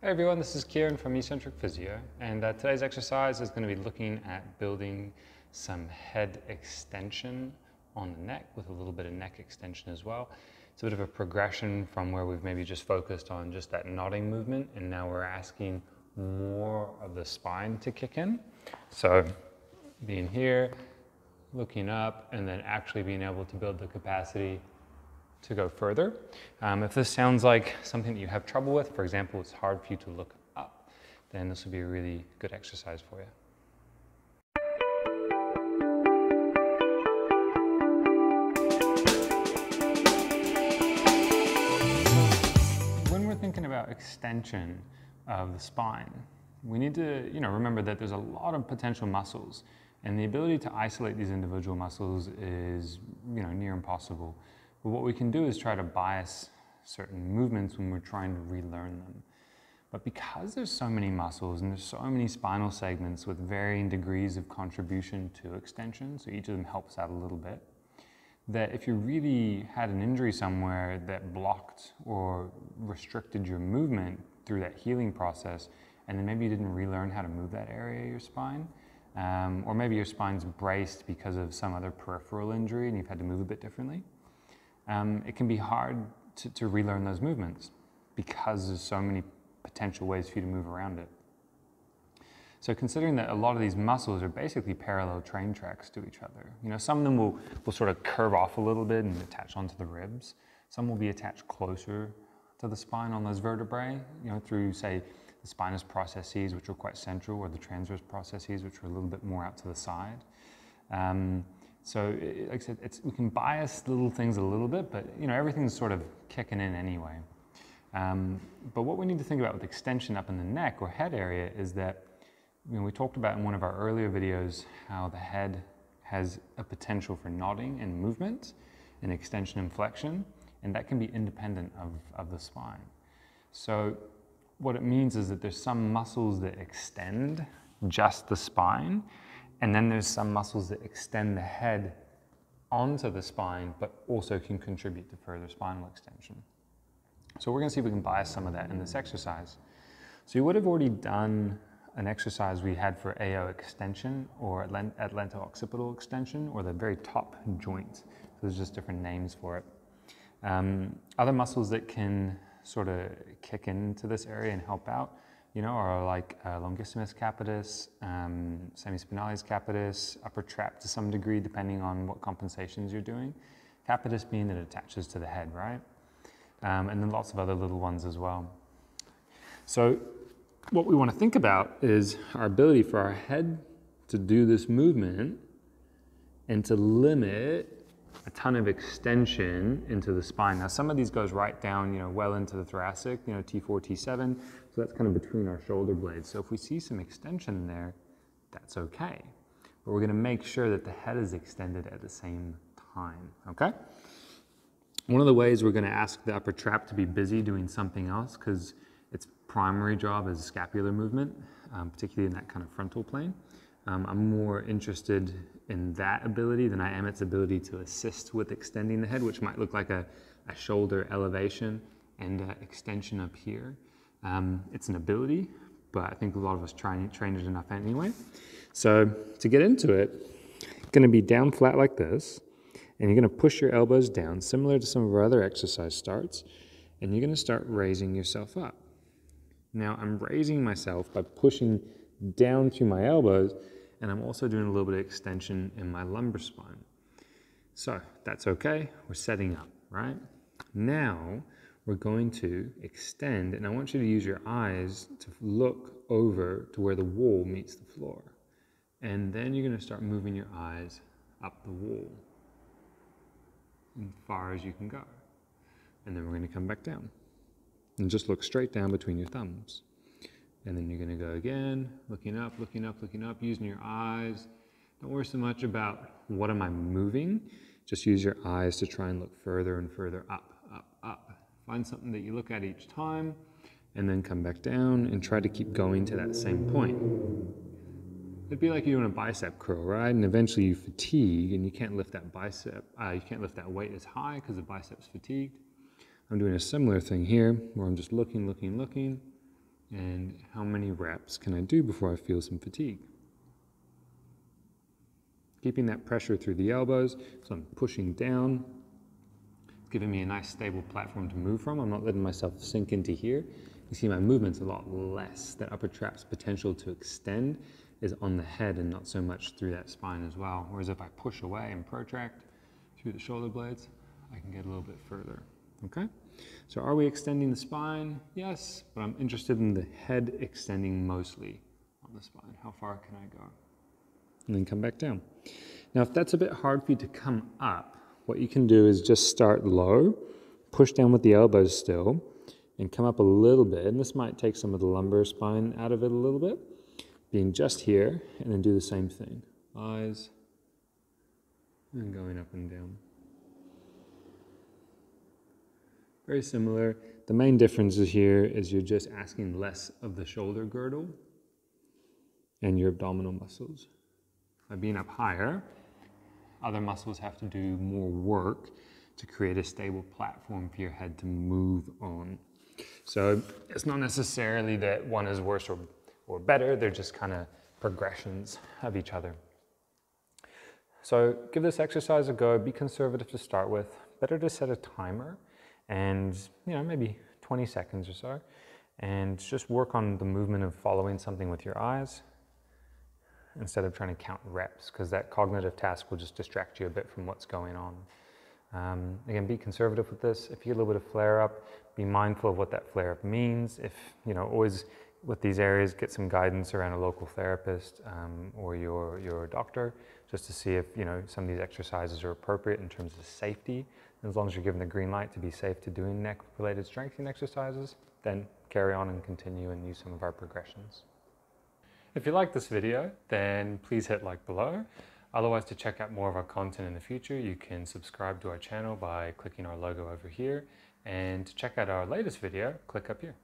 Hey everyone, this is Kieran from MSK Physio, and today's exercise is going to be looking at building some head extension on the neck with a little bit of neck extension as well. It's a bit of a progression from where we've maybe just focused on just that nodding movement, and now we're asking more of the spine to kick in. So being here, looking up, and then actually being able to build the capacity to go further. If this sounds like something that you have trouble with, for example, it's hard for you to look up, then this would be a really good exercise for you. When we're thinking about extension of the spine, we need to remember that there's a lot of potential muscles, and the ability to isolate these individual muscles is near impossible. But what we can do is try to bias certain movements when we're trying to relearn them. But because there's so many muscles and there's so many spinal segments with varying degrees of contribution to extension, so each of them helps out a little bit, that if you really had an injury somewhere that blocked or restricted your movement through that healing process, and then maybe you didn't relearn how to move that area of your spine, or maybe your spine's braced because of some other peripheral injury and you've had to move a bit differently, it can be hard to relearn those movements because there's so many potential ways for you to move around it. So considering that a lot of these muscles are basically parallel train tracks to each other, some of them will sort of curve off a little bit and attach onto the ribs. Some will be attached closer to the spine on those vertebrae, through, say, the spinous processes, which are quite central, or the transverse processes, which are a little bit more out to the side. So, like I said, we can bias little things a little bit, but everything's sort of kicking in anyway. But what we need to think about with extension up in the neck or head area is that we talked about in one of our earlier videos how the head has a potential for nodding and movement and extension and flexion, and that can be independent of the spine. So what it means is that there's some muscles that extend just the spine, and then there's some muscles that extend the head onto the spine, but also can contribute to further spinal extension. So we're going to see if we can bias some of that in this exercise. So you would have already done an exercise we had for AO extension or atlanto-occipital extension, or the very top joint. So there's just different names for it. Other muscles that can sort of kick into this area and help out are like longissimus capitis, semispinalis capitis, upper trap to some degree, depending on what compensations you're doing. Capitis being that it attaches to the head, right? And then lots of other little ones as well. So what we want to think about is our ability for our head to do this movement and to limit a ton of extension into the spine. Now, some of these goes right down, well into the thoracic, T4, T7. So that's kind of between our shoulder blades. So if we see some extension there, that's okay. But we're going to make sure that the head is extended at the same time, okay? One of the ways we're going to ask the upper trap to be busy doing something else, because its primary job is scapular movement, particularly in that kind of frontal plane. I'm more interested in that ability than I am its ability to assist with extending the head, which might look like a shoulder elevation and extension up here. It's an ability, but I think a lot of us train it enough anyway. So to get into it, it's going to be down flat like this, and you're going to push your elbows down, similar to some of our other exercise starts, and you're going to start raising yourself up. Now I'm raising myself by pushing down through my elbows, and I'm also doing a little bit of extension in my lumbar spine. So that's okay, we're setting up, right? Now we're going to extend, and I want you to use your eyes to look over to where the wall meets the floor. And then you're going to start moving your eyes up the wall as far as you can go. And then we're going to come back down and just look straight down between your thumbs. And then you're going to go again, looking up, looking up, looking up, using your eyes. Don't worry so much about what am I moving. Just use your eyes to try and look further and further up, up, up. Find something that you look at each time, and then come back down and try to keep going to that same point. It'd be like you're doing a bicep curl, right? And eventually you fatigue and you can't lift that you can't lift that weight as high because the bicep's fatigued. I'm doing a similar thing here where I'm just looking, looking, looking, And how many reps can I do before I feel some fatigue? Keeping that pressure through the elbows, so I'm pushing down. It's giving me a nice stable platform to move from. I'm not letting myself sink into here. You see my movement's a lot less. That upper trap's potential to extend is on the head and not so much through that spine as well. Whereas if I push away and protract through the shoulder blades, I can get a little bit further, okay? So are we extending the spine? Yes, but I'm interested in the head extending mostly on the spine. How far can I go? And then come back down. Now, if that's a bit hard for you to come up, what you can do is just start low, push down with the elbows still, and come up a little bit. And this might take some of the lumbar spine out of it a little bit, being just here, and then do the same thing. Eyes, and going up and down. Very similar. The main difference here is you're just asking less of the shoulder girdle and your abdominal muscles. By being up higher, other muscles have to do more work to create a stable platform for your head to move on. So it's not necessarily that one is worse or better, they're just kind of progressions of each other. So give this exercise a go, be conservative to start with. Better to set a timer and maybe 20 seconds or so, and just work on the movement of following something with your eyes instead of trying to count reps, because that cognitive task will just distract you a bit from what's going on. Again, be conservative with this. If you get a little bit of flare-up, be mindful of what that flare-up means. If, always with these areas, get some guidance around a local therapist or your doctor, just to see if, some of these exercises are appropriate in terms of safety. And as long as you're given the green light to be safe to doing neck-related strengthening exercises, then carry on and continue and use some of our progressions. If you like this video, then please hit like below. Otherwise, to check out more of our content in the future, you can subscribe to our channel by clicking our logo over here. And to check out our latest video, click up here.